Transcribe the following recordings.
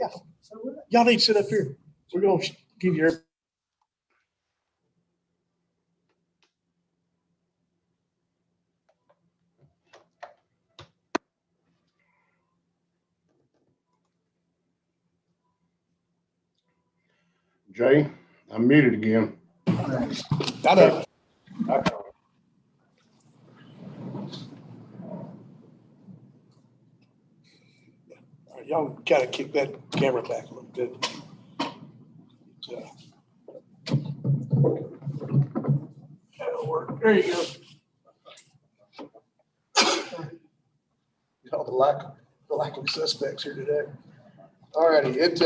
Yeah. Y'all need to sit up here. We're going to give you your. Jay, I'm muted again. I know. All right, y'all kind of kick that camera back a little bit. That'll work. There you go. You know, the lack of suspects here today. All righty, it's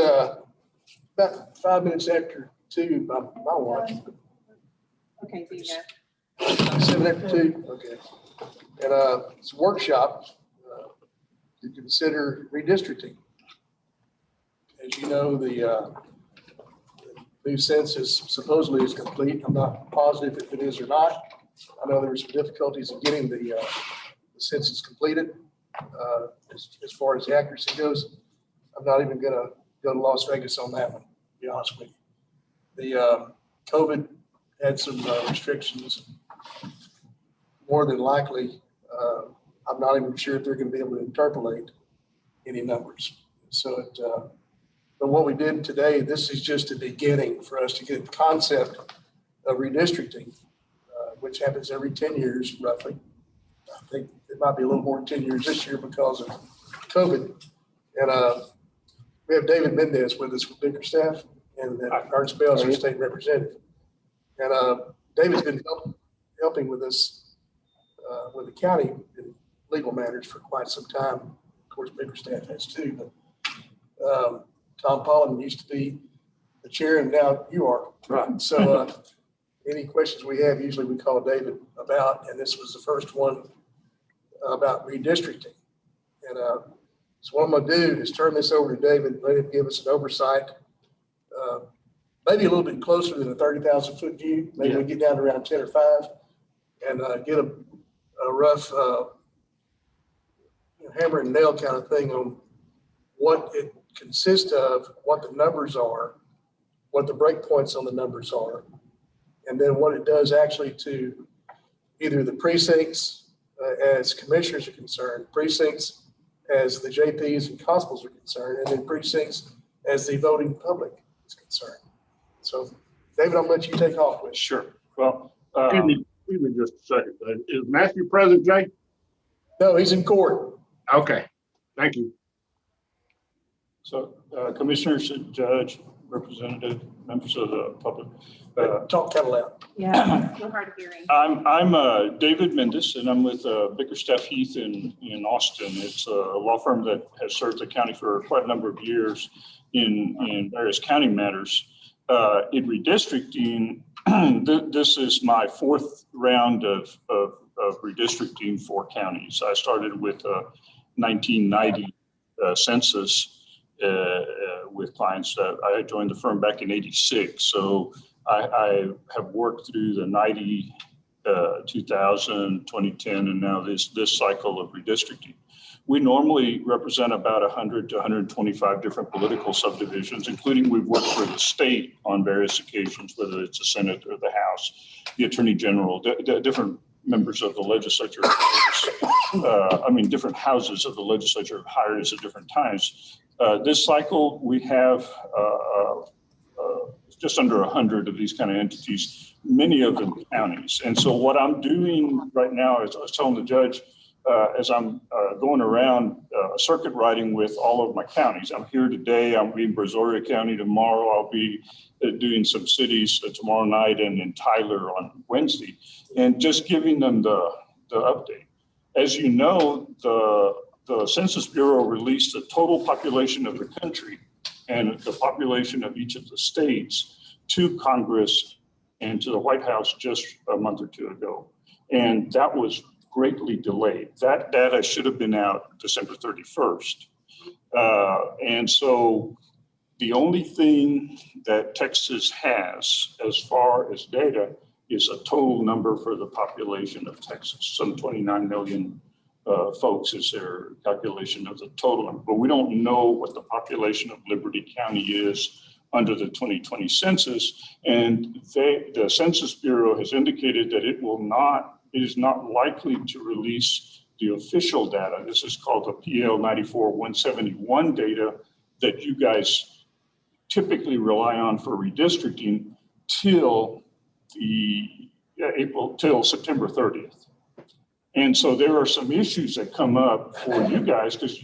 about 5 minutes after 2 by my watch. Okay, so you got 7 after 2, okay. And it's a workshop to consider redistricting. As you know, the new census supposedly is complete. I'm not positive if it is or not. I know there were some difficulties in getting the census completed as far as the accuracy goes. I'm not even going to go to Las Vegas on that one, to be honest with you. The COVID had some restrictions. More than likely, I'm not even sure if they're going to be able to interpolate any numbers. So, but what we did today, this is just a beginning for us to get the concept of redistricting, which happens every 10 years roughly. I think it might be a little more than 10 years this year because of COVID. And we have David Mendez with us with Bickerstaff, and then Ernst Bell's our state representative. And David's been helping with us with the county in legal matters for quite some time. Of course, Bickerstaff has too, but Tom Pollan used to be the chair, and now you are. Right. So any questions we have, usually we call David about, and this was the first one about redistricting. And so what I'm going to do is turn this over to David, let him give us an oversight, maybe a little bit closer than a 30,000 foot view. Maybe we get down to around 10 or 5 and get a rough hammer and nail kind of thing on what it consists of, what the numbers are, what the breakpoints on the numbers are, and then what it does actually to either the precincts as commissioners are concerned, precincts as the JPs and constables are concerned, and then precincts as the voting public is concerned. So, David, I'll let you take off with. Sure. Well, excuse me just a second. Is Matthew present, Jay? No, he's in court. Okay. Thank you. So commissioners, judge, representative, members of the public. Talk kind of loud. yeah, real hard of hearing. I'm David Mendez, and I'm with Bickerstaff Heath in Austin. It's a law firm that has served the county for quite a number of years in various county matters. In redistricting, this is my 4th round of redistricting for counties. I started with 1990 census with clients that I joined the firm back in '86. So I have worked through the 90, 2000, 2010, and now this cycle of redistricting. We normally represent about 100 to 125 different political subdivisions, including we've worked for the state on various occasions, whether it's the Senate or the House, the Attorney General, different members of the legislature, different houses of the legislature hired us at different times. This cycle, we have just under 100 of these kind of entities, many of them counties. And so what I'm doing right now is I was telling the judge, as I'm going around circuit riding with all of my counties. I'm here today, I'll be in Brazoria County tomorrow, I'll be doing some cities tomorrow night and in Tyler on Wednesday, and just giving them the update. As you know, the Census Bureau released the total population of the country and the population of each of the states to Congress and to the White House just a month or 2 ago. And that was greatly delayed. That data should have been out December 31st. And so the only thing that Texas has as far as data is a total number for the population of Texas, some 29 million folks is their calculation of the total number, but we don't know what the population of Liberty County is under the 2020 census. And the Census Bureau has indicated that it is not likely to release the official data. This is called the PL 94-171 data that you guys typically rely on for redistricting till September 30th. And so there are some issues that come up for you guys because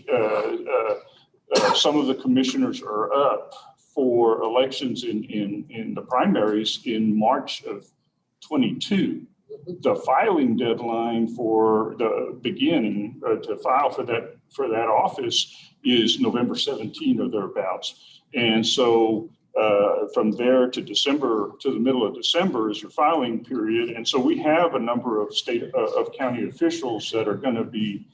some of the commissioners are up for elections in the primaries in March of 22. The filing deadline for the beginning to file for that office is November 17 or thereabouts. And so from there to December, to the middle of December is your filing period. And so we have a number of county officials that are going to be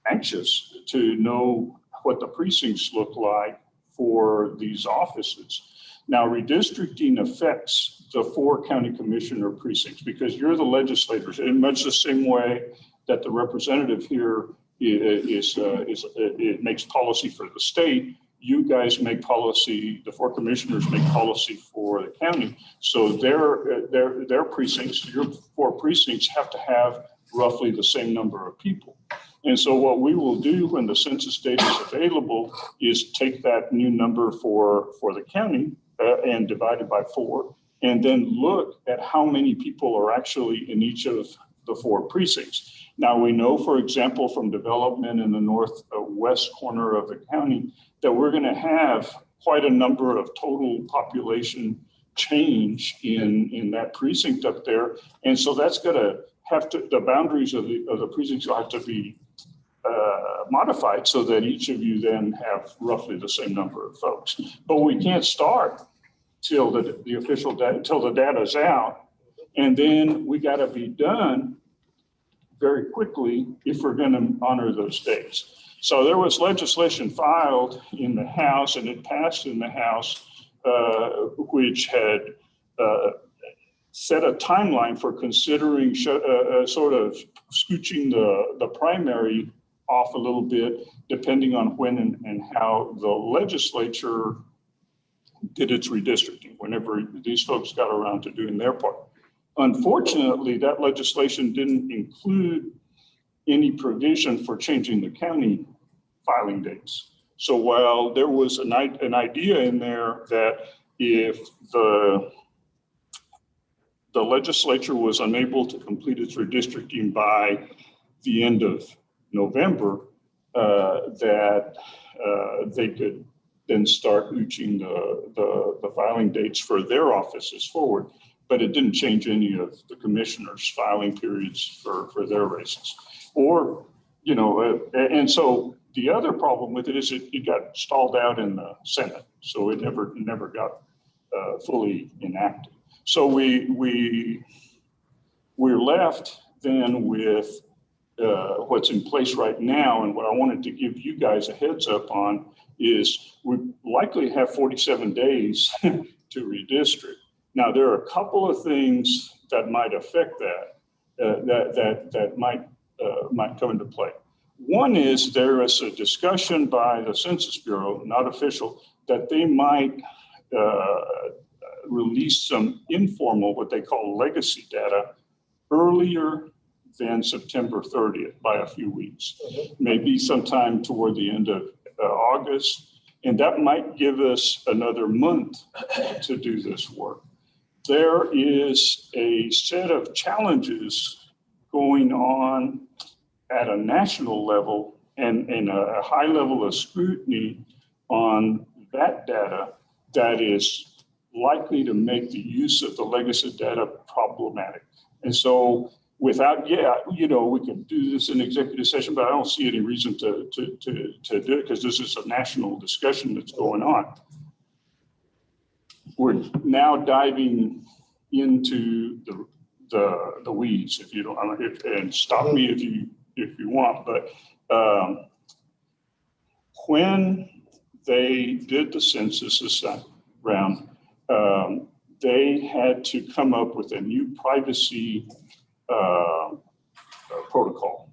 anxious to know what the precincts look like for these offices. Now, redistricting affects the 4 county commissioner precincts because you're the legislators in much the same way that the representative here it makes policy for the state. You guys make policy, the 4 commissioners make policy for the county. So their precincts, your 4 precincts have to have roughly the same number of people. And so what we will do when the census data is available is take that new number for the county and divide it by 4, and then look at how many people are actually in each of the 4 precincts. Now we know, for example, from development in the northwest corner of the county, that we're going to have quite a number of total population change in that precinct up there. And so that's going to have to, the boundaries of the precincts will have to be modified so that each of you then have roughly the same number of folks. But we can't start till the official data, till the data's out. And then we got to be done very quickly if we're going to honor those dates. So there was legislation filed in the House, and it passed in the House, which had set a timeline for considering sort of scooching the primary off a little bit, depending on when and how the legislature did its redistricting, whenever these folks got around to doing their part. Unfortunately, that legislation didn't include any provision for changing the county filing dates. So while there was an idea in there that if the legislature was unable to complete its redistricting by the end of November, that they could then start reaching the filing dates for their offices forward. But it didn't change any of the commissioners' filing periods for their races. Or, you know, and so the other problem with it is it got stalled out in the Senate. So it never got fully enacted. So we're left then with what's in place right now. And what I wanted to give you guys a heads up on is we likely have 47 days to redistrict. Now, there are a couple of things that might affect that might come into play. One is there is a discussion by the Census Bureau, not official, that they might release some informal, what they call legacy data, earlier than September 30th by a few weeks, maybe sometime toward the end of August. And that might give us another month to do this work. There is a set of challenges going on at a national level and a high level of scrutiny on that data that is likely to make the use of the legacy data problematic. And so without, you know, we can do this in executive session, but I don't see any reason to do it because this is a national discussion that's going on. We're now diving into the weeds, if you don't, and stop me if you want. But when they did the census this round, they had to come up with a new privacy protocol.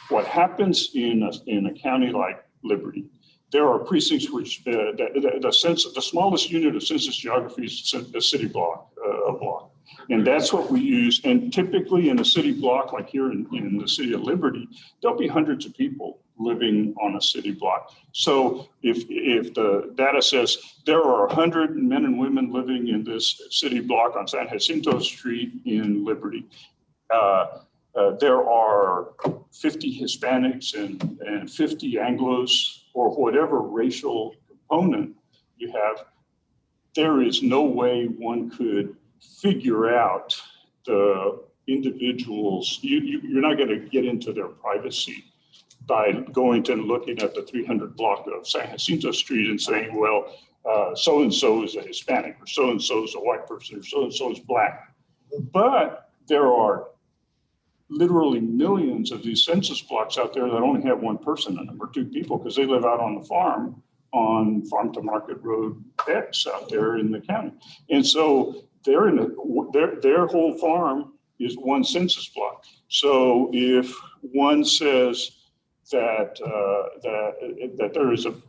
What happens in a county like Liberty, there are precincts which the smallest unit of census geography is a city block, a block. And that's what we use. And typically in a city block, like here in the city of Liberty, there'll be hundreds of people living on a city block. So if the data says there are 100 men and women living in this city block on San Jacinto Street in Liberty, there are 50 Hispanics and 50 Anglos, or whatever racial component you have, there is no way one could figure out the individuals. You're not going to get into their privacy by going to and looking at the 300 block of San Jacinto Street and saying, well, so-and-so is a Hispanic, or so-and-so is a white person, or so-and-so is black. But there are literally millions of these census blocks out there that only have one person in them, or two people, because they live out on the farm on Farm to Market Road X out there in the county. And so they're their whole farm is one census block. So if one says that there is that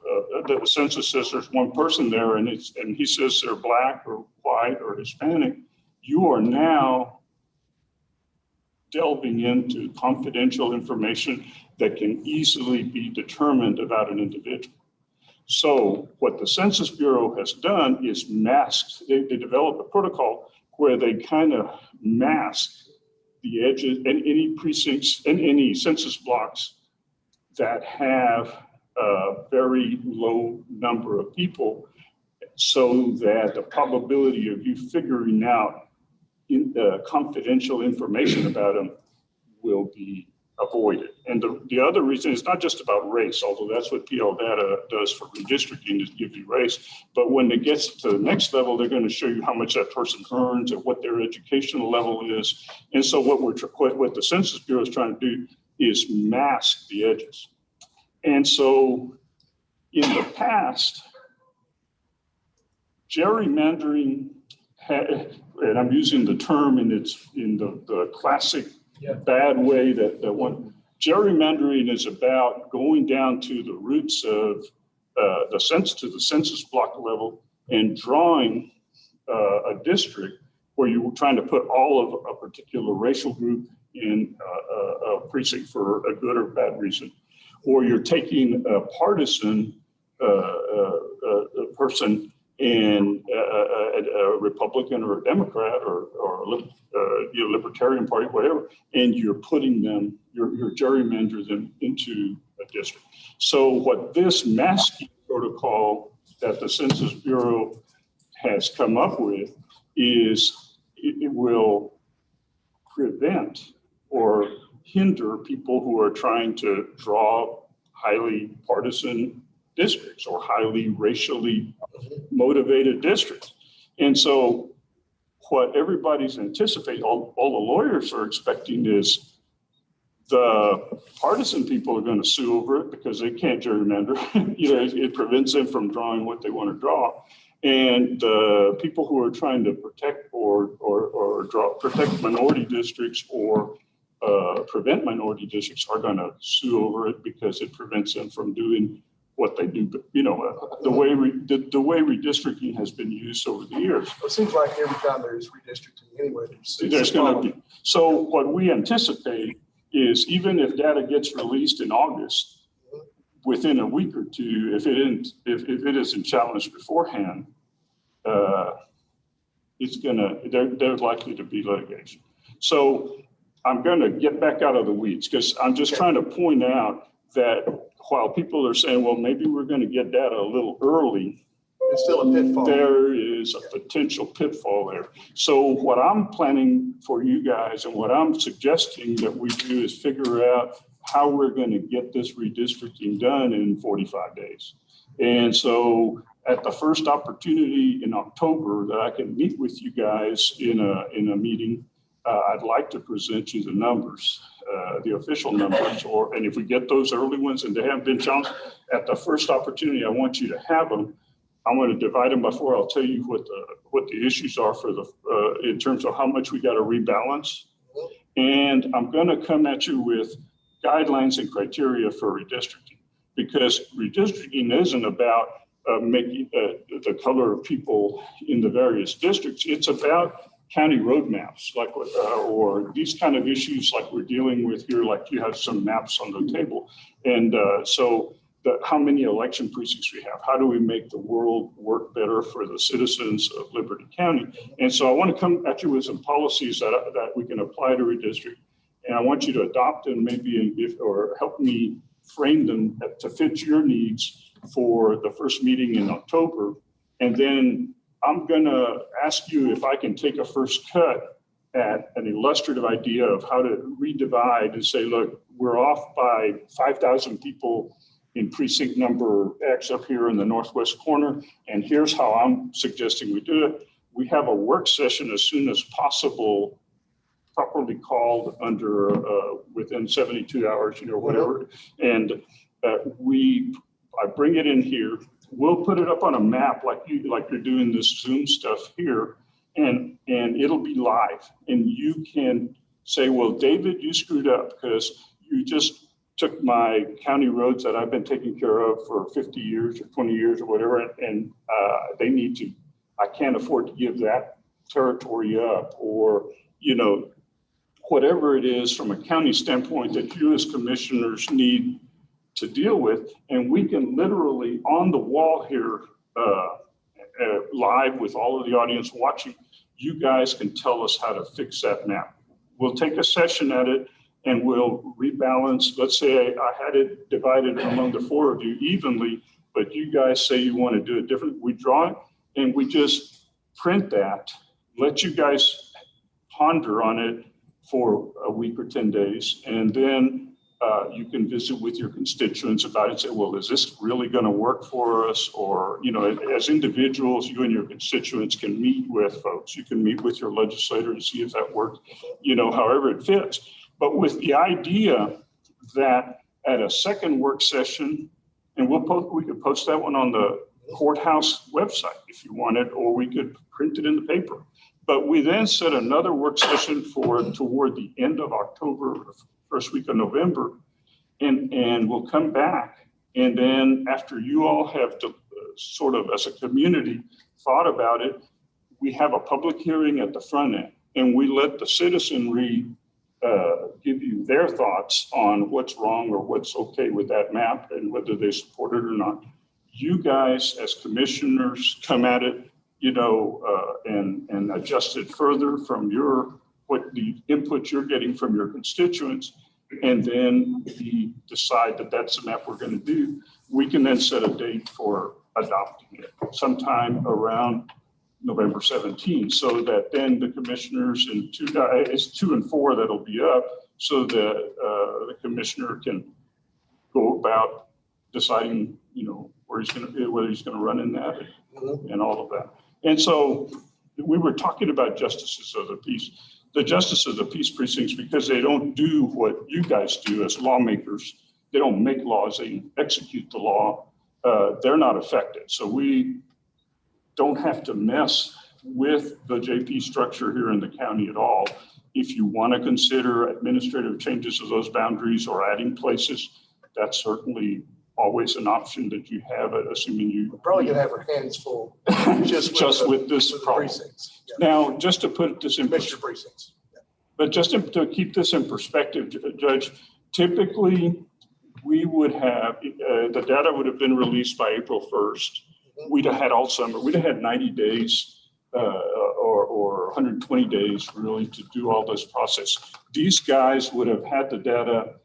the census says there's one person there, and he says they're black or white or Hispanic, you are now delving into confidential information that can easily be determined about an individual. So what the Census Bureau has done is masked. They developed a protocol where they kind of mask the edges and any precincts and any census blocks that have a very low number of people, so that the probability of you figuring out confidential information about them will be avoided. And the other reason is not just about race, although that's what PL data does for redistricting, is give you race. But when it gets to the next level, they're going to show you how much that person earns and what their educational level is. And so what the Census Bureau is trying to do is mask the edges. And so in the past, gerrymandering and I'm using the term in the classic bad way that one, gerrymandering is about going down to the roots of the census block level and drawing a district where you're trying to put all of a particular racial group in a precinct for a good or bad reason, or you're taking a partisan person and a Republican or a Democrat or a Libertarian Party, whatever, and you're putting them, you're gerrymandering them into a district. So what this masking protocol that the Census Bureau has come up with is it will prevent or hinder people who are trying to draw highly partisan districts or highly racially motivated districts. And so what everybody's anticipating, all the lawyers are expecting, is the partisan people are going to sue over it because they can't gerrymander. It prevents them from drawing what they want to draw. And the people who are trying to protect protect minority districts or prevent minority districts are going to sue over it because it prevents them from doing what they do. But the way redistricting has been used over the years. It seems like every time there's redistricting anyway, There's going to be. So what we anticipate is, even if data gets released in August, within a week or two, if it isn't challenged beforehand, there's likely to be litigation. So I'm going to get back out of the weeds because I'm just trying to point out that while people are saying, well, maybe we're going to get data a little early, it's still a pitfall. There is a potential pitfall there. So what I'm planning for you guys and what I'm suggesting that we do is figure out how we're going to get this redistricting done in 45 days. And so at the first opportunity in October that I can meet with you guys in a meeting, I'd like to present you the numbers, the official numbers, and if we get those early ones and they haven't been challenged, at the first opportunity, I want you to have them. I'm going to divide them by 4. I'll tell you what the issues are for in terms of how much we got to rebalance. And I'm going to come at you with guidelines and criteria for redistricting, because redistricting isn't about making the color of people in the various districts. It's about county roadmaps, like or these kind of issues like we're dealing with here, like you have some maps on the table. And so how many election precincts we have, how do we make the world work better for the citizens of Liberty County? And so I want to come at you with some policies that we can apply to redistrict. And I want you to adopt them maybe or help me frame them to fit your needs for the first meeting in October. And then I'm gonna ask you if I can take a first cut at an illustrative idea of how to redivide and say, look, we're off by 5,000 people in precinct number X up here in the northwest corner. And here's how I'm suggesting we do it. We have a work session as soon as possible, properly called under within 72 hours, whatever. And I bring it in here. We'll put it up on a map like you're doing this Zoom stuff here, and it'll be live. And you can say, well, David, you screwed up because you just took my county roads that I've been taking care of for 50 years or 20 years or whatever, and I can't afford to give that territory up, or, whatever it is from a county standpoint that you as commissioners need to deal with. And we can literally on the wall here, live with all of the audience watching, you guys can tell us how to fix that map. We'll take a session at it and we'll rebalance. Let's say I had it divided among the four of you evenly, but you guys say you want to do it different. We draw it and we just print that, let you guys ponder on it for a week or 10 days. And then you can visit with your constituents about it and say, well, is this really going to work for us? Or, as individuals, you and your constituents can meet with folks. You can meet with your legislator and see if that works, however it fits. But with the idea that at a second work session, and we could post that one on the courthouse website if you wanted, or we could print it in the paper. But we then set another work session toward the end of October, first week of November, and we'll come back. And then after you all have to, sort of as a community thought about it, we have a public hearing at the front end, and we let the citizenry give you their thoughts on what's wrong or what's okay with that map and whether they support it or not. You guys as commissioners come at it, and adjust it further from what the input you're getting from your constituents. And then we decide that that's the map we're going to do. We can then set a date for adopting it sometime around November 17th, so that then the commissioners in 2 and 4 that'll be up, so that the commissioner can go about deciding, whether he's going to run in that and all of that. And so we were talking about justices of the peace. The justices of the peace precincts, because they don't do what you guys do as lawmakers. They don't make laws, they execute the law. They're not affected. So we don't have to mess with the JP structure here in the county at all. If you want to consider administrative changes to those boundaries or adding places, that's certainly always an option that you have, assuming you. We're probably gonna have our hands full just with this problem. Precincts. Yeah. Now, just to put this in precincts. Yeah. But just to keep this in perspective, Judge, typically we would have, the data would have been released by April 1st. Mm-hmm. We'd have had all summer, we'd have had 90 days or 120 days really to do all this process. These guys would have had the data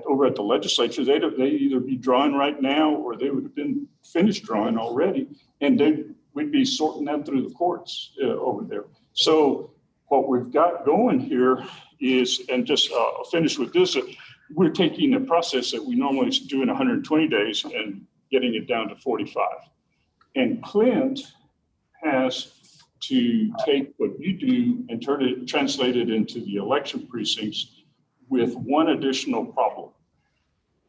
over at the legislature. They'd either be drawing right now or they would have been finished drawing already. And we'd be sorting that through the courts over there. So what we've got going here is, and just I'll finish with this, we're taking a process that we normally do in 120 days and getting it down to 45. And Clint has to take what you do and translate it into the election precincts with one additional problem.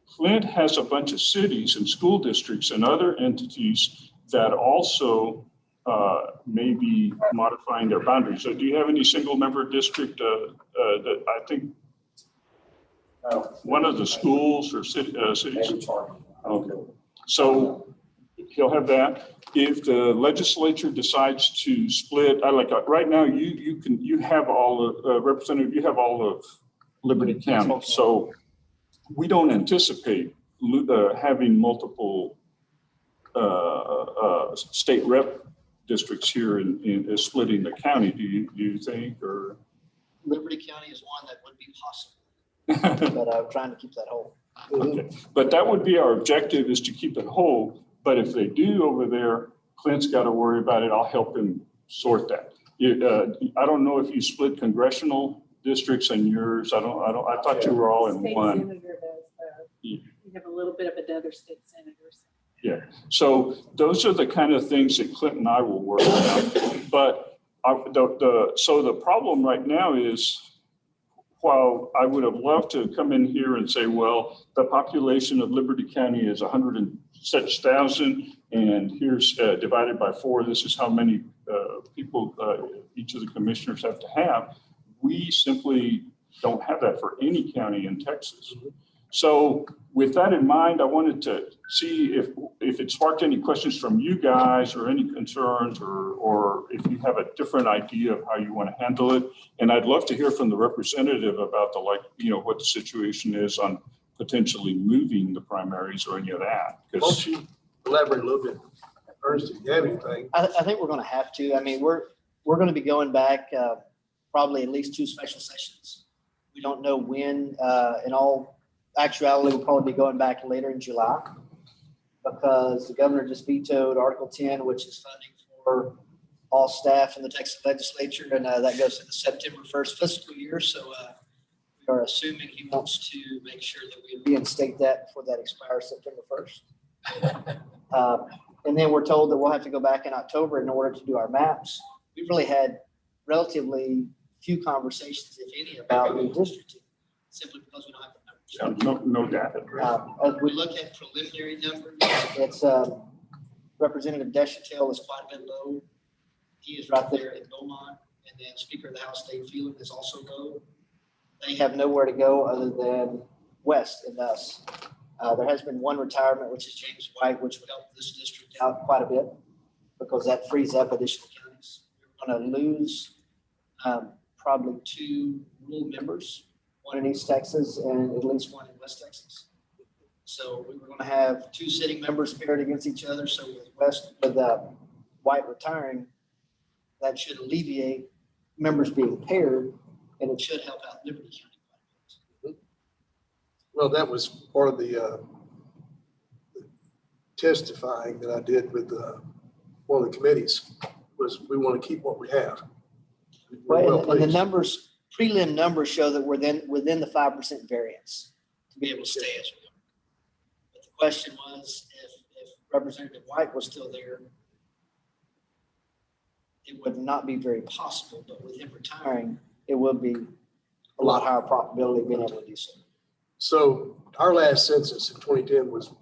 Clint has a bunch of cities and school districts and other entities that also may be modifying their boundaries. So do you have any single member district that I think one of the schools or cities? Okay. So he'll have that. If the legislature decides to split, right now, you have all of, Representative, you have all of Liberty County. So we don't anticipate having multiple state rep districts here in splitting the county. Do you think, or? Liberty County is one that would be possible, but I'm trying to keep that whole. Okay. But that would be our objective, is to keep it whole. But if they do over there, Clint's got to worry about it. I'll help him sort that. I don't know if you split congressional districts and yours. I thought you were all in State one. senator does, you have a little bit of another state senator. Yeah. So those are the kind of things that Clint and I will work on. But so the problem right now is, while I would have loved to come in here and say, well, the population of Liberty County is 100 and such thousand, and here's divided by 4, this is how many people each of the commissioners have to have. We simply don't have that for any county in Texas. So with that in mind, I wanted to see if it sparked any questions from you guys, or any concerns, or if you have a different idea of how you want to handle it. And I'd love to hear from the representative about what the situation is on potentially moving the primaries or any of that. Why don't you elaborate a little bit? Ernest, if you have anything. I think we're going to have to. I mean, we're going to be going back probably at least 2 special sessions. We don't know when. In all actuality, we'll probably be going back later in July, because the governor just vetoed Article 10, which is funding for all staff in the Texas legislature, and that goes to the September 1st fiscal year. So we are assuming he wants to make sure that we reinstate that before that expires September 1st. And then we're told that we'll have to go back in October in order to do our maps. We've really had relatively few conversations, if any, about redistricting, simply because we don't have the numbers. No data. As we look at preliminary numbers, it's Representative Deschantel is quite a bit low. He is right there in Beaumont, and then Speaker of the House Dave Phelan is also low. They have nowhere to go other than west and us. There has been one retirement, which is James White, which would help this district out quite a bit, because that frees up additional counties. We're going to lose probably 2 rural members, one in East Texas and at least one in West Texas. So we were going to have 2 sitting members paired against each other. So with White retiring, that should alleviate members being paired, and it should help out Liberty County quite a bit. Well, that was part of the testifying that I did with one of the committees, was we want to keep what we have. Well, and the numbers, prelim numbers show that we're within the 5% variance to be able to stay as we are. But the question was, if Representative White was still there, it would not be very possible, but with him retiring, it would be a lot higher probability of being able to do so. So our last census in 2010 was,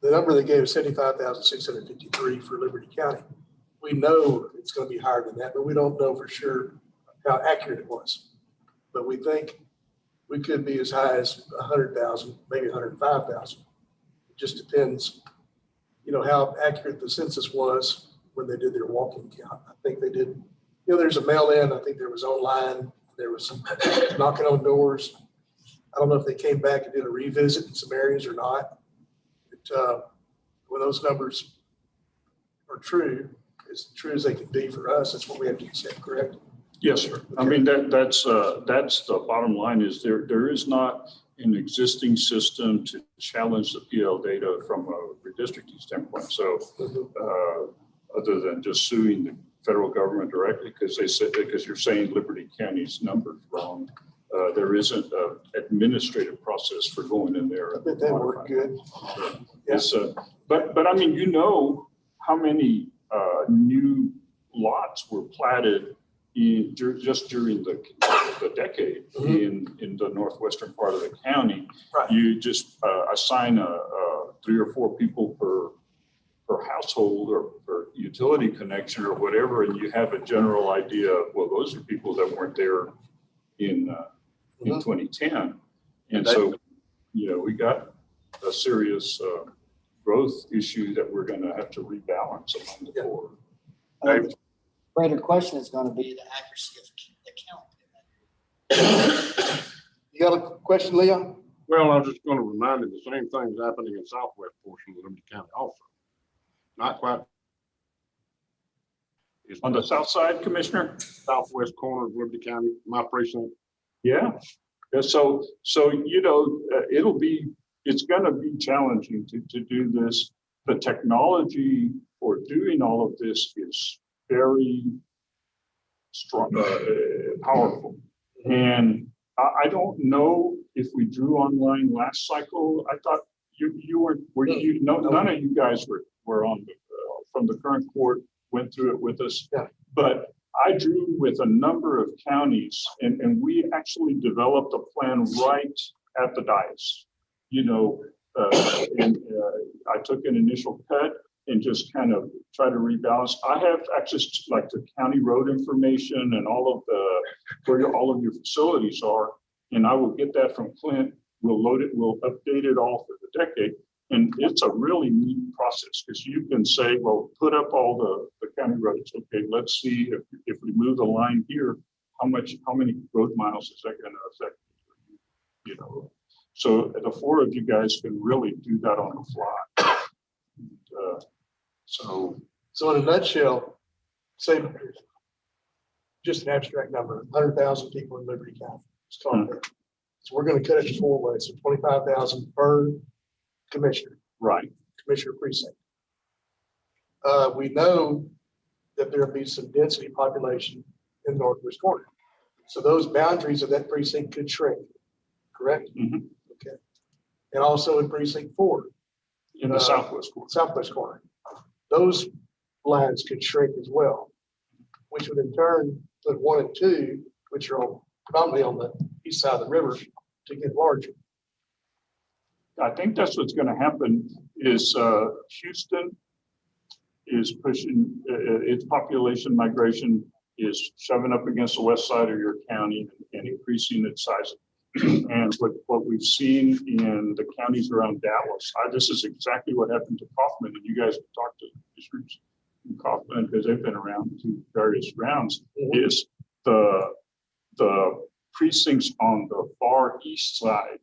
the number they gave us 75,653 for Liberty County. We know it's going to be higher than that, but we don't know for sure how accurate it was. But we think we could be as high as 100,000, maybe 105,000. It just depends, how accurate the census was when they did their walk-in count. I think they did, there's a mail-in. I think there was online. There was some knocking on doors. I don't know if they came back and did a revisit in some areas or not. But when those numbers are true, as true as they can be for us, that's what we have to accept, correct? Yes, sir. I mean, that's the bottom line, is there is not an existing system to challenge the PL data from a redistricting standpoint. So other than just suing the federal government directly, because you're saying Liberty County's number's wrong, there isn't an administrative process for going in there. I bet that worked good. Yes, but I mean, how many new lots were platted just during the decade in the northwestern part of the county. Right. You just assign 3 or 4 people per household or per utility connection or whatever, and you have a general idea of, well, those are people that weren't there in 2010. And so, we got a serious growth issue that we're going to have to rebalance among the board. The greater question is going to be the accuracy of the count. You got a question, Leon? Well, I was just going to remind you, the same thing's happening in southwest portion of Liberty County also. Not quite. It's On the south side, Commissioner? southwest corner of Liberty County, my precinct. Yeah. So, it's going to be challenging to do this. The technology for doing all of this is very strong, powerful. And I don't know if we drew online last cycle. I thought you weren't, none of you guys were on from the current court, went through it with us. Yeah. But I drew with a number of counties and we actually developed a plan right at the dais, I took an initial cut and just kind of try to rebalance. I have access to the county road information and where all of your facilities are. And I will get that from Clint. We'll load it, we'll update it all for the decade. And it's a really neat process because you can say, well, put up all the county roads. Okay, let's see if we move the line here, how many road miles is that going to affect? So the four of you guys can really do that on the fly. So in a nutshell, say just an abstract number, 100,000 people in Liberty County. Let's call it that. So we're going to cut it 4 ways. So 25,000 per commissioner. Right. Commissioner precinct. We know that there will be some density population in the northwest corner. So those boundaries of that precinct could shrink, correct? Mm-hmm. Okay. And also in precinct 4. In the southwest corner. Southwest corner. Those lines could shrink as well, which would in turn put 1 and 2, which are predominantly on the east side of the river, to get larger. I think that's what's going to happen is Houston is pushing its population migration is shoving up against the west side of your county and increasing its size. And what we've seen in the counties around Dallas, this is exactly what happened to Kaufman, and you guys have talked to districts in Kaufman because they've been around to various rounds, is the precincts on the far east side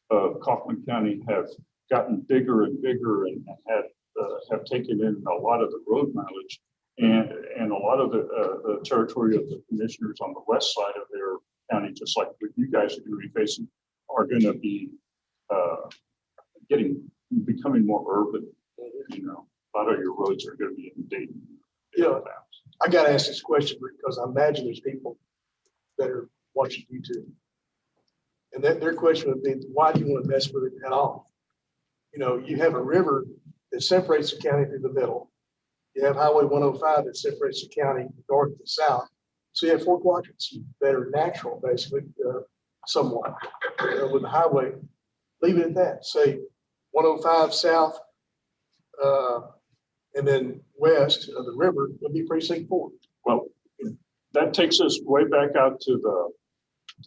of Kaufman County have gotten bigger and bigger and have taken in a lot of the road mileage and a lot of the territory of the commissioners on the west side of their county, just like what you guys are going to be facing, are going to be becoming more urban. A lot of your roads are going to be in Dayton. I got to ask this question because I imagine there's people that are watching YouTube. And their question would be, why do you want to mess with it at all? You have a river that separates the county through the middle. You have Highway 105 that separates the county north to south. So you have 4 quadrants that are natural, basically, somewhat. With the highway, leave it at that. Say 105 south, and then west of the river would be precinct 4. Well, that takes us way back out to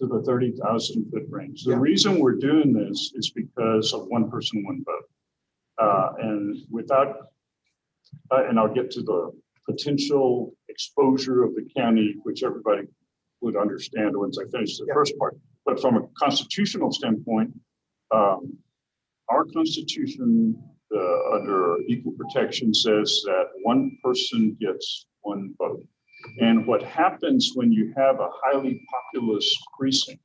the 30,000 foot range. The reason we're doing this is because of one person, one vote. And I'll get to the potential exposure of the county, which everybody would understand once I finish the first part. But from a constitutional standpoint, our Constitution under equal protection says that one person gets one vote. And what happens when you have a highly populous precinct,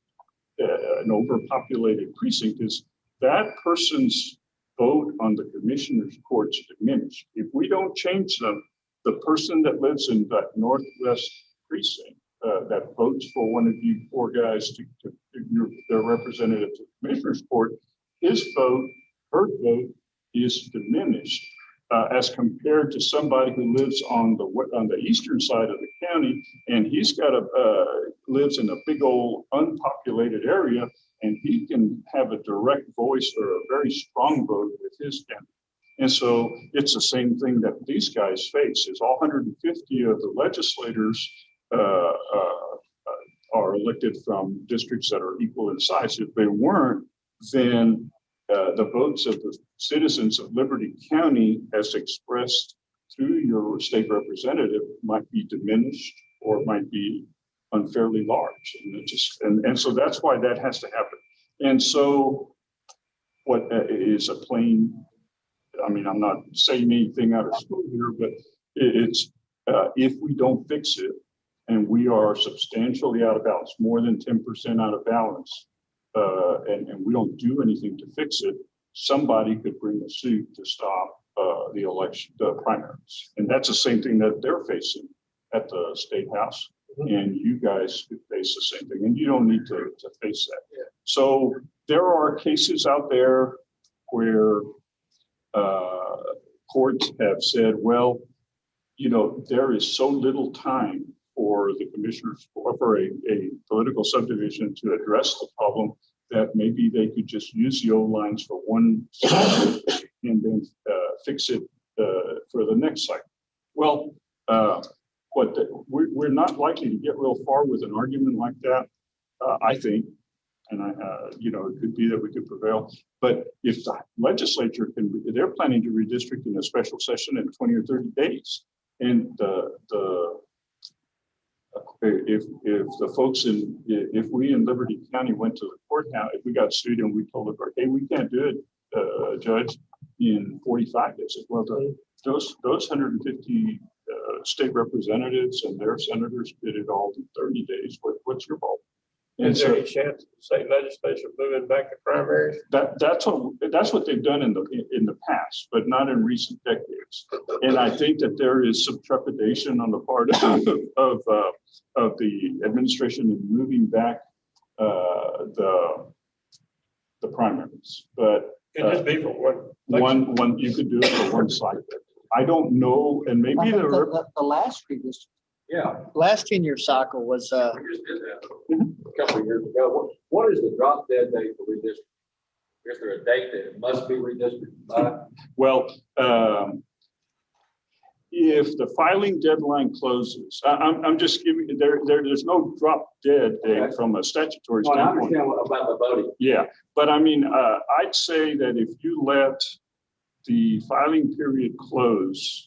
an overpopulated precinct, is that person's vote on the commissioner's court's diminished. If we don't change them, the person that lives in that northwest precinct that votes for one of you 4 guys their representative to the commissioner's court, her vote is diminished as compared to somebody who lives on the eastern side of the county, and he's lives in a big old unpopulated area, and he can have a direct voice or a very strong vote with his candidate. And so it's the same thing that these guys face, is all 150 of the legislators are elected from districts that are equal in size. If they weren't, then the votes of the citizens of Liberty County as expressed through your state representative might be diminished or might be unfairly large. And so that's why that has to happen. And so what is a plain, I mean, I'm not saying anything out of school here, but it's if we don't fix it and we are substantially out of balance, more than 10% out of balance, and we don't do anything to fix it, somebody could bring a suit to stop the election, the primaries. And that's the same thing that they're facing at the State House. And you guys could face the same thing, and you don't need to face that. Yeah. So there are cases out there where courts have said, well, you know, there is so little time for the commissioners or for a political subdivision to address the problem that maybe they could just use the old lines for one cycle and then fix it for the next cycle. Well, we're not likely to get real far with an argument like that, I think. And you know, it could be that we could prevail. But if the legislature can, they're planning to redistrict in a special session in 20 or 30 days. And if the folks if we in Liberty County went to the courthouse, if we got sued and we told the court, hey, we can't do it, judge, in 45 days. Well, those 150 state representatives and their senators did it all in 30 days. What's your fault? Is there any chance of the state legislature moving back to primaries? That's what they've done in the past, but not in recent decades. And I think that there is some trepidation on the part of the administration in moving back the primaries. But Could just be for one you could do it for one cycle. I don't know, and maybe The last redistricting, last 10-year cycle was, We just did that a couple of years ago. What is the drop dead date for redistricting? Is there a date that it must be redistricted by? well, if the filing deadline closes, I'm just giving there's no drop dead date Okay. from a statutory Well, I standpoint. understand about the voting. Yeah, but I mean, I'd say that if you let the filing period close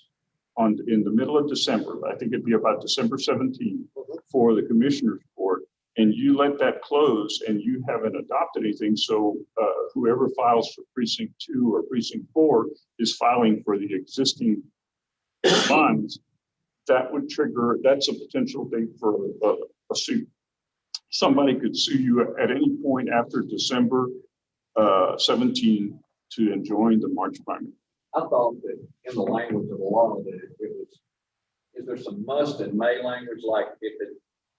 in the middle of December, I think it'd be about December 17th for the commissioner's court, and you let that close and you haven't adopted anything, so whoever files for precinct 2 or precinct 4 is filing for the existing funds, that would trigger, that's a potential date for a suit. Somebody could sue you at any point after December 17 to enjoin the March primary. I thought that in the language of the law that it was, is there some must and may language, like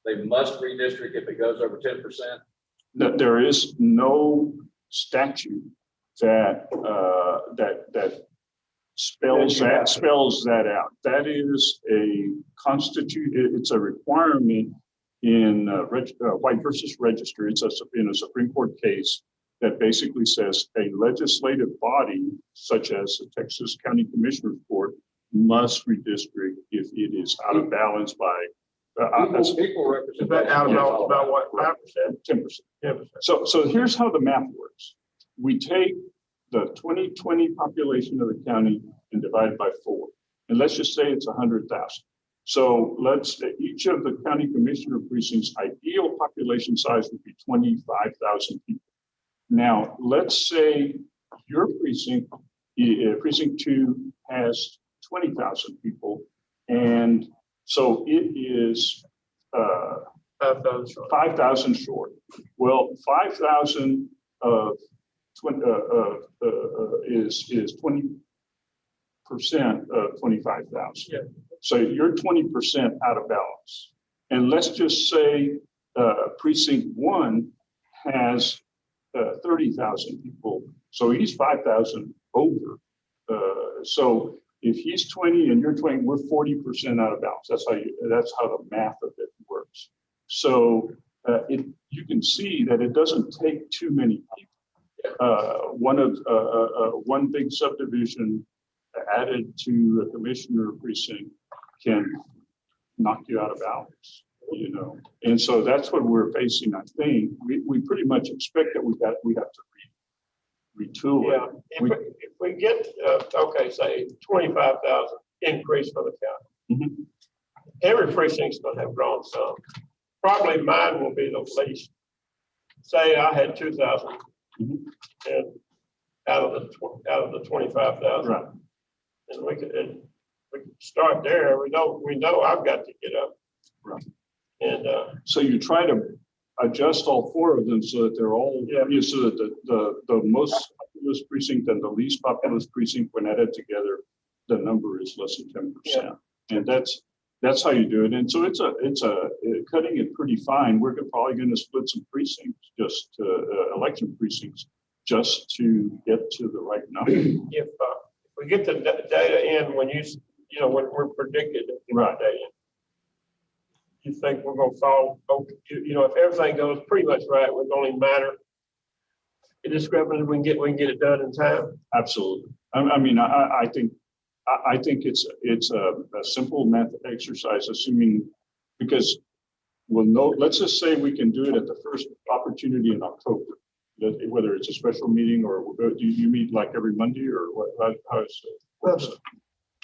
they must redistrict if it goes over 10%? That there is no statute that spells that out. That is it's a requirement in White versus Register. It's in a Supreme Court case that basically says a legislative body, such as the Texas County Commissioner's Court, must redistrict if it is out of balance by Equal representation. But out of balance about what, 5%? 10%. Yeah. So here's how the math works. We take the 2020 population of the county and divide it by 4. And let's just say it's 100,000. So let's say each of the county commissioner precincts' ideal population size would be 25,000 people. Now, let's say your precinct, precinct 2, has 20,000 people. And so it is 5,000 short. Well, 5,000 is 20% of 25,000. Yeah. So you're 20% out of balance. And let's just say precinct 1 has 30,000 people. So he's 5,000 over. So if he's 20 and you're 20, we're 40% out of balance. That's how the math of it works. So you can see that it doesn't take too many people. One big subdivision added to a commissioner precinct can knock you out of balance, you know. And so that's what we're facing. I think we pretty much expect that we have to retool Yeah, it. if we get, okay, say 25,000 increase for the county. Mhm. Every precinct's gonna have grown some. Probably mine will be the least. Say I had 2,000 Mhm. and out of the 25,000. Right. And we could start there. We know I've got to get up. Right. And, So you try to adjust all four of them so that they're all, Yeah. so that the most populous precinct and the least populous precinct, when added together, the number is less than 10%. And that's how you do it. And so it's cutting it pretty fine. We're probably going to split some precincts, just election precincts, just to get to the right number. if we get the data in when when we're predicted to get Right. the data in, you think we're gonna fall, if everything goes pretty much right, we're only matter indiscriminately, we can get it done in time. Absolutely. I mean, I think it's a simple math exercise, assuming, because we'll know, let's just say we can do it at the first opportunity in October, whether it's a special meeting or do you meet like every Monday or what? How is it? Well,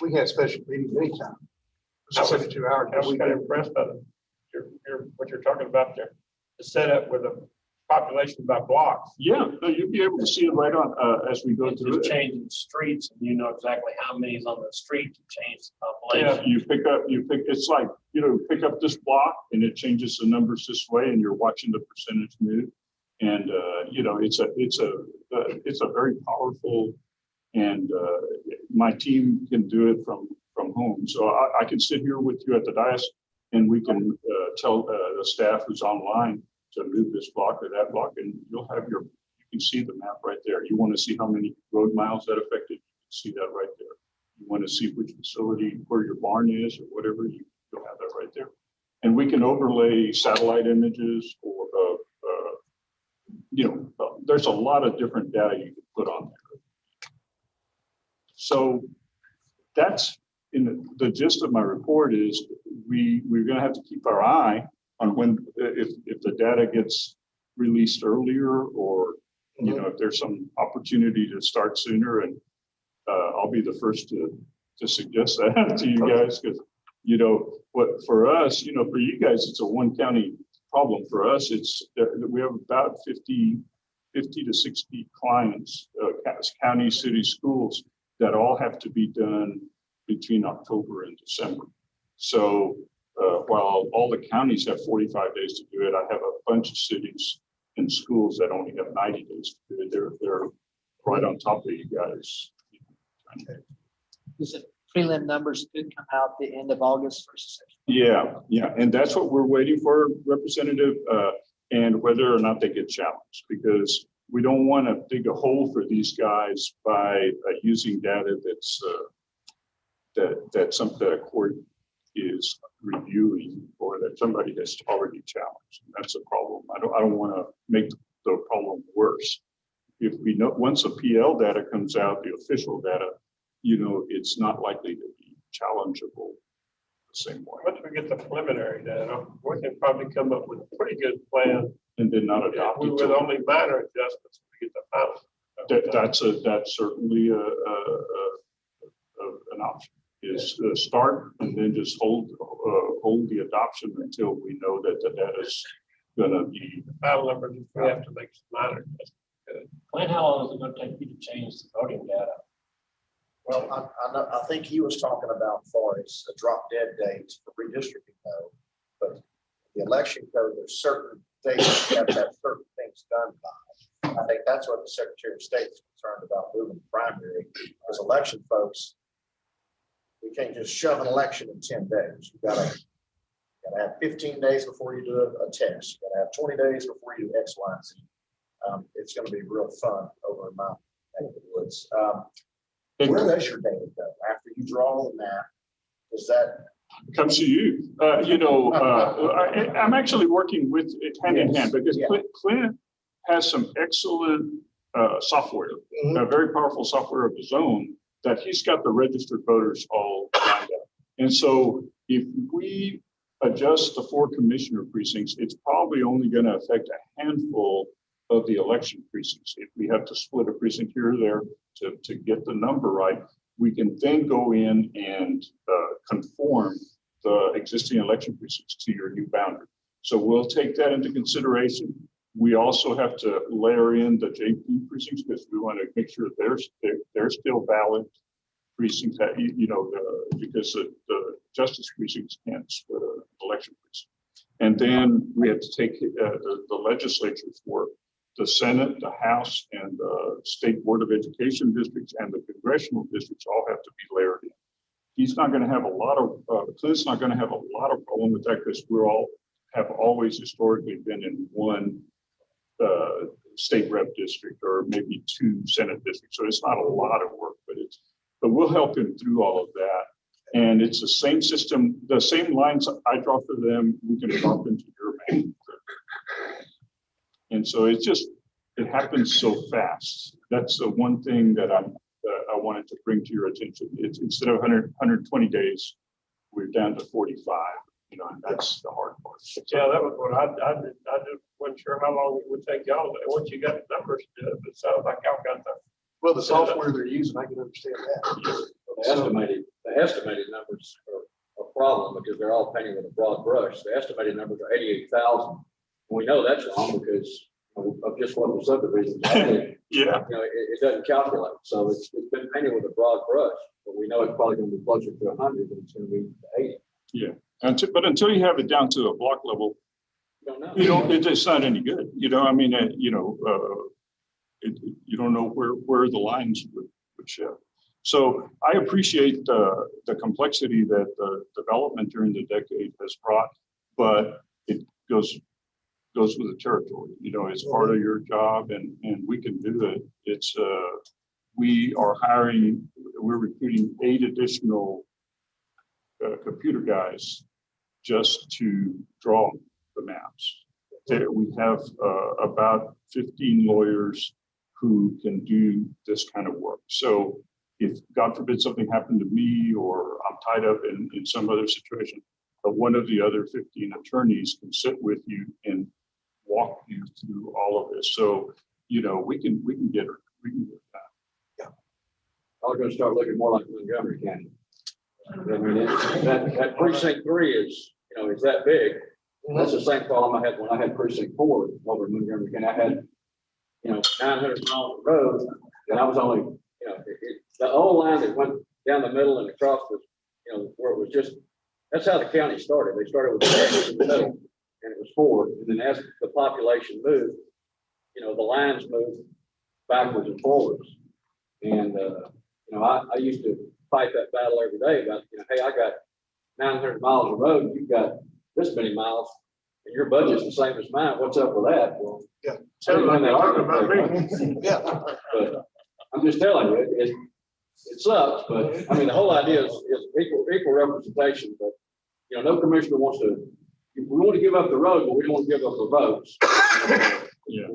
we had special meetings anytime. I was- 72 hours. I was kind of impressed by what you're talking about there, the setup with the population by blocks. Yeah, no, you'll be able to see it right on as we go through it. Changing the streets, and you know exactly how many is on the street to change the population. You pick, it's like, pick up this block and it changes the numbers this way and you're watching the percentage move. And, it's a very powerful, and my team can do it from home. So I can sit here with you at the dais and we can tell the staff who's online to move this block or that block, and you can see the map right there. You want to see how many road miles that affected, you can see that right there. You want to see which facility, where your barn is or whatever, you'll have that right there. And we can overlay satellite images or, there's a lot of different data you can put on there. So that's the gist of my report is we're going to have to keep our eye on if the data gets released earlier, or if there's some opportunity to start sooner, and I'll be the first to suggest that to you guys, because what for us, for you guys it's a one county problem. For us we have about 50 to 60 clients, county, city, schools, that all have to be done between October and December. So while all the counties have 45 days to do it, I have a bunch of cities and schools that only have 90 days to do it. They're right on top of you guys. You said prelim numbers could come out the end of August, first of September. Yeah, and that's what we're waiting for, Representative, and whether or not they get challenged, because we don't want to dig a hole for these guys by using data that a court is reviewing or that somebody has already challenged. And that's a problem. I don't want to make the problem worse. If we know, once the PL data comes out, the official data, it's not likely to be challengeable the same way. Once we get the preliminary data, we can probably come up with a pretty good plan. And then not adopt it. With only minor adjustments to get the final. That's certainly an option. Is start and then just hold the adoption until we know that the data is going to be. The final numbers, if we have to make some minor adjustments. Glenn, how long is it going to take you to change the voting data? Well, I think he was talking about far as a drop dead dates for redistricting though, but the election code, there's certain dates you have to have certain things done by. I think that's what the Secretary of State is concerned about moving the primary, because election folks, we can't just shove an election in 10 days. You gotta have 15 days before you do a test. You gotta have 20 days before you do X, Y, and Z. It's gonna be real fun over in my neck of the woods. Where does your data go? After you draw the map, does that? Comes to you. I'm actually working with it hand in hand, because Clint has some excellent software, a very powerful software of his own, that he's got the registered voters all lined up. And so if we adjust the 4 commissioner precincts, it's probably only going to affect a handful of the election precincts. If we have to split a precinct here or there to get the number right, we can then go in and conform the existing election precincts to your new boundary. So we'll take that into consideration. We also have to layer in the JP precincts because we want to make sure they're still valid precincts that, because the justice precincts can't split an election precinct. And then we have to take the legislature for the Senate, the House, and the State Board of Education districts and the congressional districts all have to be layered in. He's not going to have a lot of, Clint's not going to have a lot of problem with that because have always historically been in one state rep district or maybe 2 Senate districts. So it's not a lot of work, but we'll help him through all of that. And it's the same system, the same lines I draw for them, we can drop into your main. And so it happens so fast. That's the one thing that I wanted to bring to your attention. It's instead of 120 days, we're down to 45. And that's the hard part. Yeah, that was what I did. I just wasn't sure how long it would take y'all. Once you got the numbers, it sounds like y'all got the. Well, the software they're using, I can understand that. The estimated numbers are a problem because they're all painted with a broad brush. The estimated numbers are 88,000. We know that's wrong because of just what the subdivision is. Yeah. It doesn't calculate. So it's been painted with a broad brush, but we know it's probably going to be closer to 100 than it's going to be 80. Yeah. But until you have it down to a block level, You don't know. it's not any good. You don't know where the lines would shift. So I appreciate the complexity that the development during the decade has brought, but it goes with the territory. It's part of your job, and we can do it. It's we're recruiting 8 additional computer guys just to draw the maps. We have about 15 lawyers who can do this kind of work. So if God forbid something happened to me or I'm tied up in some other situation, one of the other 15 attorneys can sit with you and walk you through all of this. So, we can get that. I was going to start looking more like Montgomery County. I mean, that precinct 3 is that big. That's the same problem I had when I had precinct 4 over in Montgomery County. I had, 900 miles of road, and I was only, the old line that went down the middle and across was, where it was just, that's how the county started. They started with the in the middle, and it was 4. And then as the population moved, the lines moved backwards and forwards. And, I used to fight that battle every day about, hey, I got 900 miles of road, you've got this many miles, and your budget's the same as mine. What's up with that? Well, yeah, yeah. But I'm just telling you, it sucks. But I mean, the whole idea is equal representation. But no commissioner wants to. We want to give up the road, but we don't want to give up the votes. Yeah.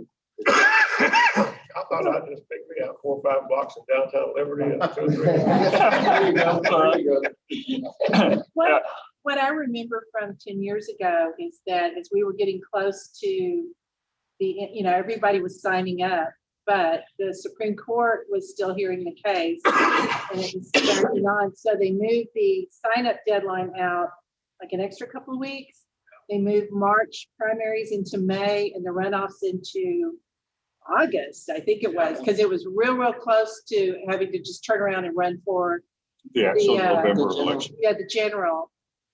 I thought I'd just pick me out 4 or 5 blocks in downtown Liberty and 2 or 3. What I remember from 10 years ago is that as we were getting close to everybody was signing up, but the Supreme Court was still hearing the case and it was dragging on. So they moved the sign-up deadline out like an extra couple of weeks. They moved March primaries into May and the runoffs into August, I think it was, because it was real close to having to just turn around and run for the actual November election. Yeah, the general.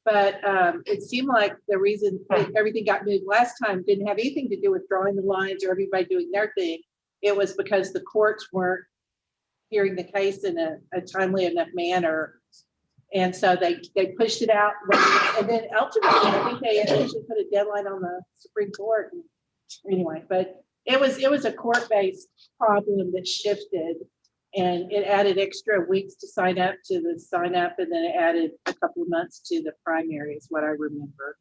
But it seemed like the reason that everything got moved last time didn't have anything to do with drawing the lines or everybody doing their thing. It was because the courts weren't hearing the case in a timely enough manner. And so they pushed it out. And then ultimately, I think they actually put a deadline on the Supreme Court. Anyway, but it was a court-based problem that shifted. And it added extra weeks to sign up to the sign up, and then it added a couple of months to the primary is what I remember.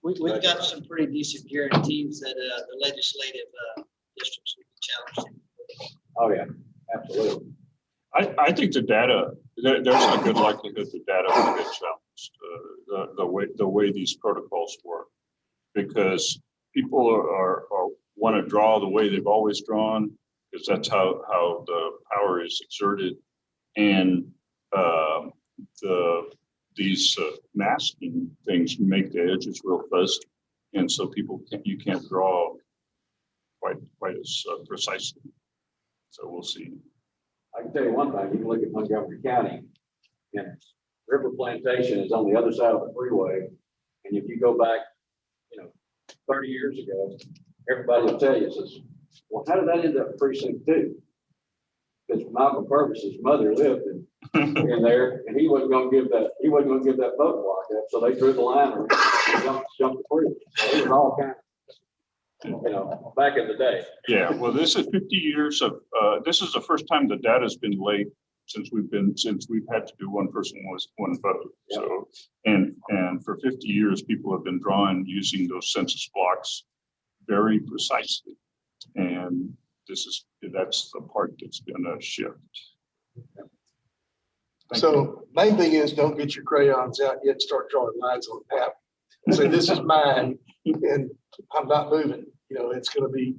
We've got some pretty decent guarantees that the legislative districts will be challenged. Oh, yeah, absolutely. I think the data, there's a good likelihood the data will get challenged, the way these protocols work, because people want to draw the way they've always drawn, because that's how the power is exerted. And these masking things make the edges real fuzzy. And so you can't draw quite as precisely. So we'll see. I can tell you one thing, you can look at Montgomery County, and River Plantation is on the other side of the freeway. And if you go back, 30 years ago, everybody will tell you, says, well, how did that end up precinct 2? Because Malcolm Purvis's mother lived in there, and he wasn't going to give that boat block up, so they drew the line and jumped the creek. So it was all kind of, back in the day. Yeah, well, this is 50 years of, this is the first time the data's been laid since we've had to do one person, one vote. So, and for 50 years, people have been drawing using those census blocks very precisely. And that's the part that's gonna shift. So main thing is don't get your crayons out yet, start drawing lines on the map. Say, this is mine and I'm not moving, it's gonna be,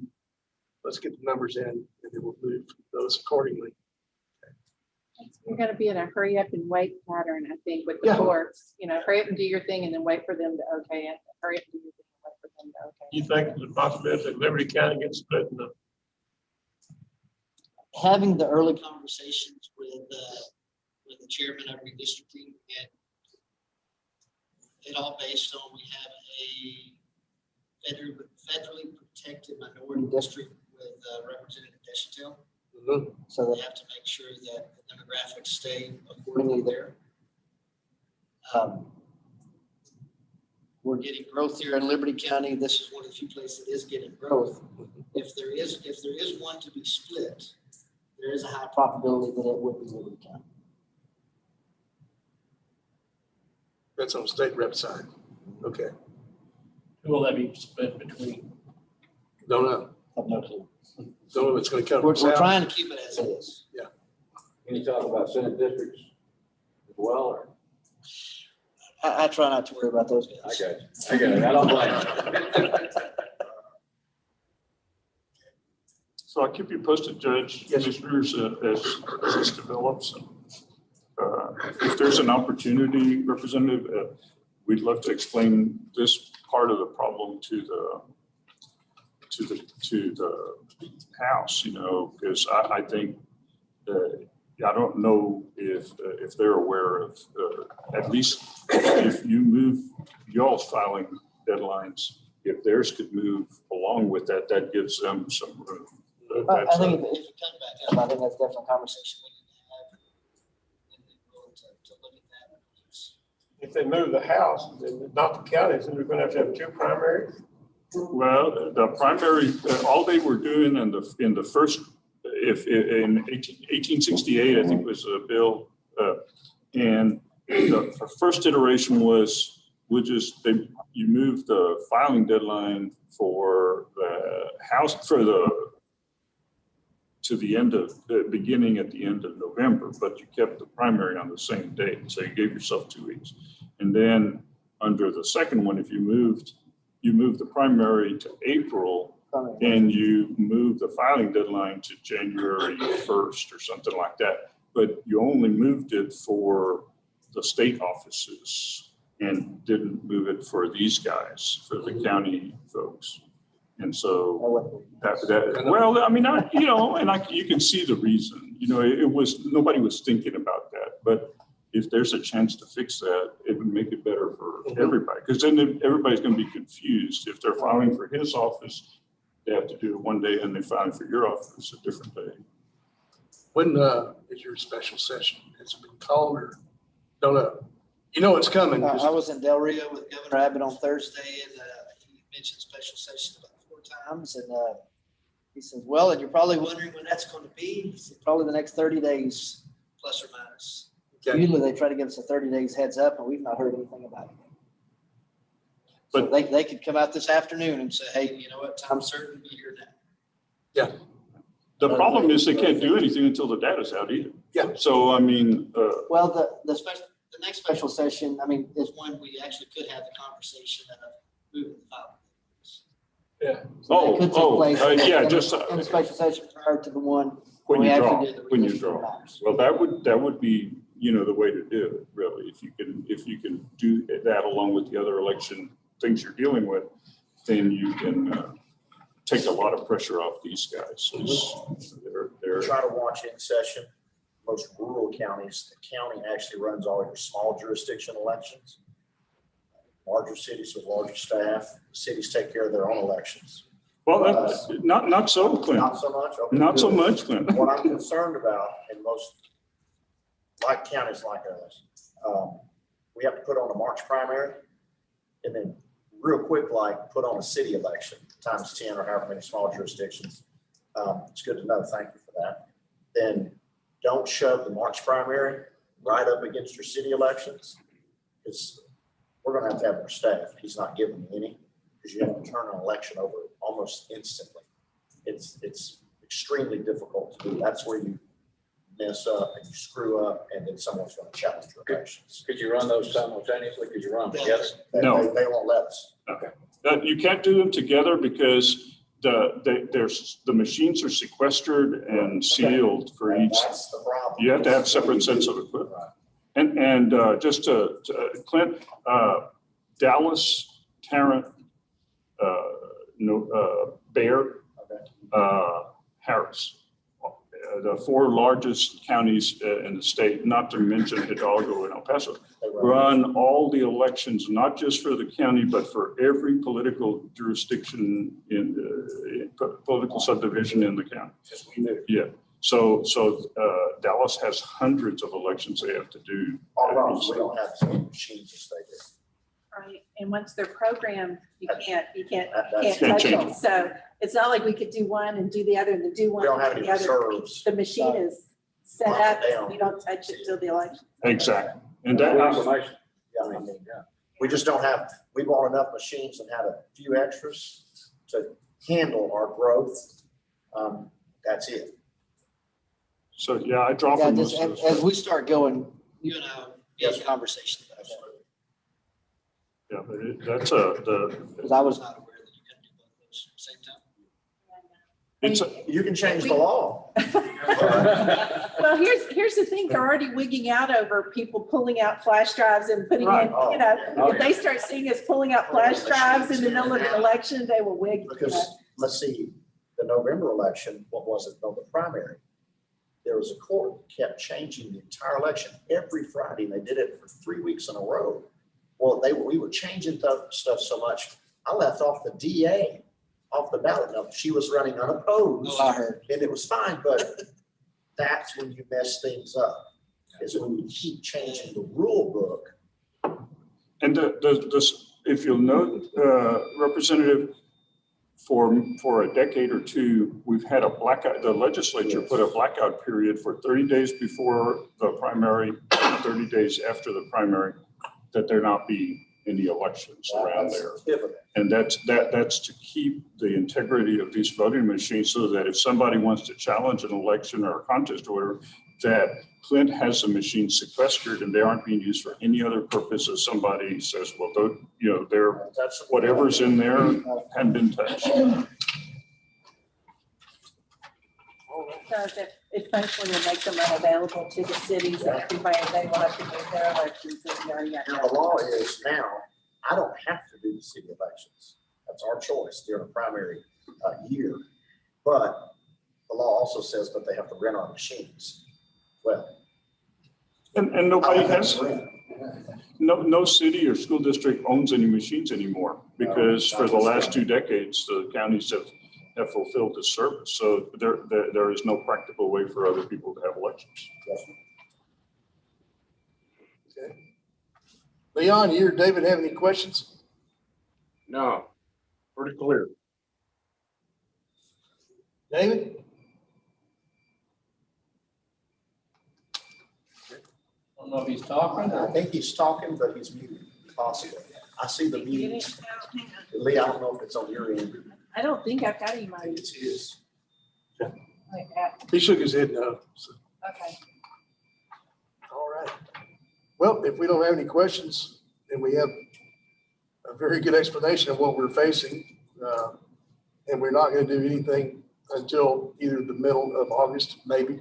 let's get the numbers in and then we'll move those accordingly. You're gonna be in a hurry up and wait pattern, I think, with the Yeah. courts, hurry up and do your thing and then wait for them to okay it. Hurry up and do your thing and wait for them to okay. You think there's a possibility that Liberty County gets split in the Having the early conversations with the chairman of redistricting, and it all based on, we have a federally protected minority district with Representative Deschantel. So they have to make sure that the demographics stay accordingly there. We're getting growth here in Liberty County. This is one of the few places that is getting growth. If there is one to be split, there is a high probability that it would be Liberty County. That's on state rep side. Okay, Who will that be split between? don't know. I have no clue. Don't know if it's gonna come. We're south. trying to keep it as it is. Can you talk about Senate districts as well, or? I try not to worry about those guys. I got it. I don't blame you. So I'll keep you posted, Judge, Yes. Commissioners, as this develops. If there's an opportunity, Representative, we'd love to explain this part of the problem to the House, because I think I don't know if they're aware of, at least if you move y'all's filing deadlines, if theirs could move along with that, that gives them some room. I think if it comes back up, I think that's definitely a conversation we need to have. And then we'll to look at that. If they move the house, then not the counties, then we're gonna have to have 2 primaries. Well, the primary, all they were doing in the first, if in 1868, I think was a bill, and the first iteration was you move the filing deadline for the House to the end of beginning at the end of November, but you kept the primary on the same date, so you gave yourself 2 weeks. And then under the second one, if you moved the primary to April, and you move the filing deadline to January 1st or something like that. But you only moved it for the state offices and didn't move it for these guys, for the county folks. And so you can see the reason, nobody was thinking about that, but if there's a chance to fix that, it would make it better for everybody. Because then everybody's going to be confused. If they're filing for his office, they have to do it one day, and they filing for your office a different day. When is your special session? Has it been called or don't know? It's coming. I was in Del Rio with Governor Abbott on Thursday, and he mentioned special session about 4 times. And he says, well, and you're probably wondering when that's going to be. He said, probably the next 30 days, plus or minus. Okay. Usually they try to give us a 30 days heads up, and we've not heard anything about it. But so they could come out this afternoon and say, hey, you know what, time's certain, be here now. Yeah. the problem is they can't do anything until the data's out either. Yeah. So, I mean. Well, the next special session, I mean, is when we actually could have the conversation of moving the file. So that could take place yeah, in- just, in a special session prior to the one. when we you actually draw, do the when you redistricting draw. matters. Well, that would be, the way to do it, really. If you can do that along with the other election things you're dealing with, then you can take a lot of pressure off these guys. 'Cause they're, Try to watch in session. Most rural counties, the county actually runs all your small jurisdiction elections. Larger cities with larger staff, cities take care of their own elections. well, that's not so, Clint. Not so much. Okay, Not so good. much, Clint. What I'm concerned about in most, like counties like us, we have to put on a March primary and then real quick, like put on a city election times 10 or however many small jurisdictions. It's good to know. Thank you for that. Then don't shove the March primary right up against your city elections. Because we're going to have more staff. He's not giving me any because you have to turn an election over almost instantly. It's extremely difficult to do. That's where you mess up and you screw up, and then someone's going to challenge your elections. Could you run those simultaneously? Could you run them together? No. They won't let us. You can't do them together because the machines are sequestered and sealed for each. That's the problem. You have to have separate sets of equipment. And just to Clint, Dallas, Tarrant, Bear, Harris, the four largest counties in the state, not to mention Hidalgo and El Paso, run all the elections, not just for the county, but for every political jurisdiction in the political subdivision in the county. Just we knew. Yeah. So Dallas has hundreds of elections they have to do. All wrong. We don't have the same machines as they do. Right, and once they're programmed, you can't That's- Can't touch change them. So it's not like we could do one and do the other and then do one We don't have and any the other. reserves. The machine is set Lock up, it down. you don't touch it till the election. Exactly. And Good that, information. Yeah, I mean, we just don't have, we bought enough machines and had a few extras to handle our growth. That's it. so yeah, I draw Yeah, from just most of as those. we start going, You and I will be in conversation about that. Yeah, but that's the, because I I was, was not aware that you couldn't do both those at the same time. it's, You can change the law. Well, here's the thing, they're already wigging out over people pulling out flash drives and putting in, Right. Oh, if they start seeing us pulling out flash drives in the middle of an election, they will wig. Because let's see, the November election, what was it, November primary? There was a court that kept changing the entire election every Friday, and they did it for 3 weeks in a row. Well, we were changing stuff so much, I left off the DA off the ballot. Now, she was running unopposed, I heard. and it was fine, but that's when you mess things up, is when you keep changing the rule book. and if you'll note, Representative, for a decade or two, we've had a blackout, the legislature put a blackout period for 30 days before the primary, 30 days after the primary, that there not be any elections around there. That's pivotal. And that's to keep the integrity of these voting machines so that if somebody wants to challenge an election or a contest or whatever, that Clint has the machine sequestered and they aren't being used for any other purpose. As somebody says, well, they're, That's whatever's in there hadn't been touched. Because it eventually will make them unavailable to the cities and everybody, they will have to do their elections and yada, yada, Now, yada. the law is now, I don't have to do the city elections. That's our choice during a primary year. But the law also says that they have to rent our machines. Well. And nobody I don't have has, to rent. no city or school district owns any machines anymore because for the last 2 decades, the counties have fulfilled this service. So there is no practical way for other people to have elections. Okay. Leon, you or David have any questions? No, pretty clear. David? I don't know if he's talking I or. think he's talking, but he's muted, possibly. I see the mute. Lee, I don't know if it's on your end. I don't think I've got I anybody think it's his. like that. He shook his head no. So, Okay. all right. Well, if we don't have any questions, then we have a very good explanation of what we're facing. And we're not gonna do anything until either the middle of August, maybe,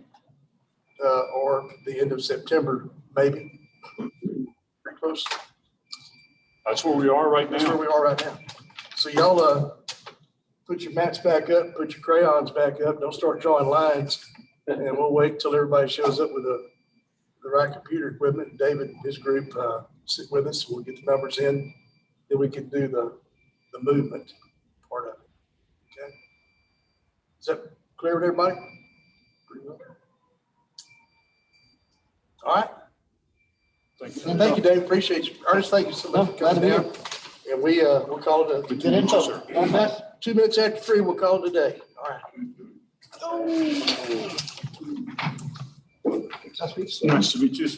or the end of September, maybe. Pretty close. That's where we are right That's where now. we are right now. So y'all, put your mats back up, put your crayons back up, don't start drawing lines. And we'll wait till everybody shows up with the right computer equipment. David and his group, sit with us. We'll get the numbers in. Then we can do the movement part of it. Okay? Is that clear with everybody? Pretty well. All right. Thank you. And thank you, Dave. Appreciate you. Ernest, thank you so much for Glad to coming be down. here. And we'll call it a Good info. about 2 minutes after 3, we'll call it a day. All right. Nice to meet you, sir.